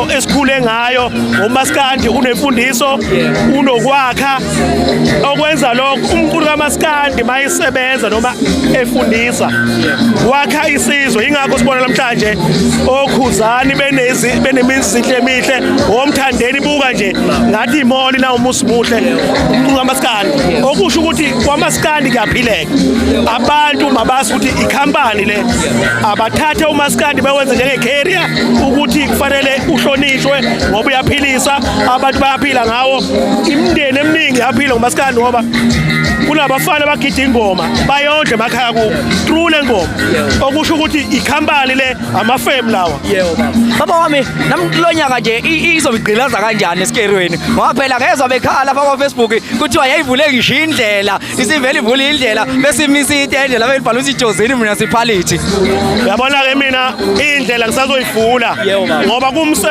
into esikhule ngayo umaskandi unemfundiso unokwakha okwenza lokho umculo kaMaskandi mayisebenza noma efundisa wakha isizwe ingakho sibona namhlanje oKhuzani benemizihle emihle oMthandeni buka nje ngathi imoli na umusi muhle umculo kaMaskandi okusho ukuthi kwaMaskandi kuyaphileka abantu mabasi ukuthi ikhampani le abathathe uMaskandi bewenze njenge-career ukuthi kufanele uhlonishwe ngoba uyaphilisa abantu bayaphila ngawo imindeni eminingi yaphila ngoMaskandi ngoba kunabafana abagida ingoma bayondle emakhaya kubo through le ngoma okusho ukuthi ikhampani le amafemu lawa baba wami namlonyaka nje izobigqilaza kanjani esikerweni ngoba phela ngezwe bekhala lapha kwa Facebook kuthiwa yayivule ngisho indlela isivele ivule indlela bese imisa indlela belibhala ukuthi Jozini municipality uyabona ke mina indlela ngisazoyivula ngoba kumse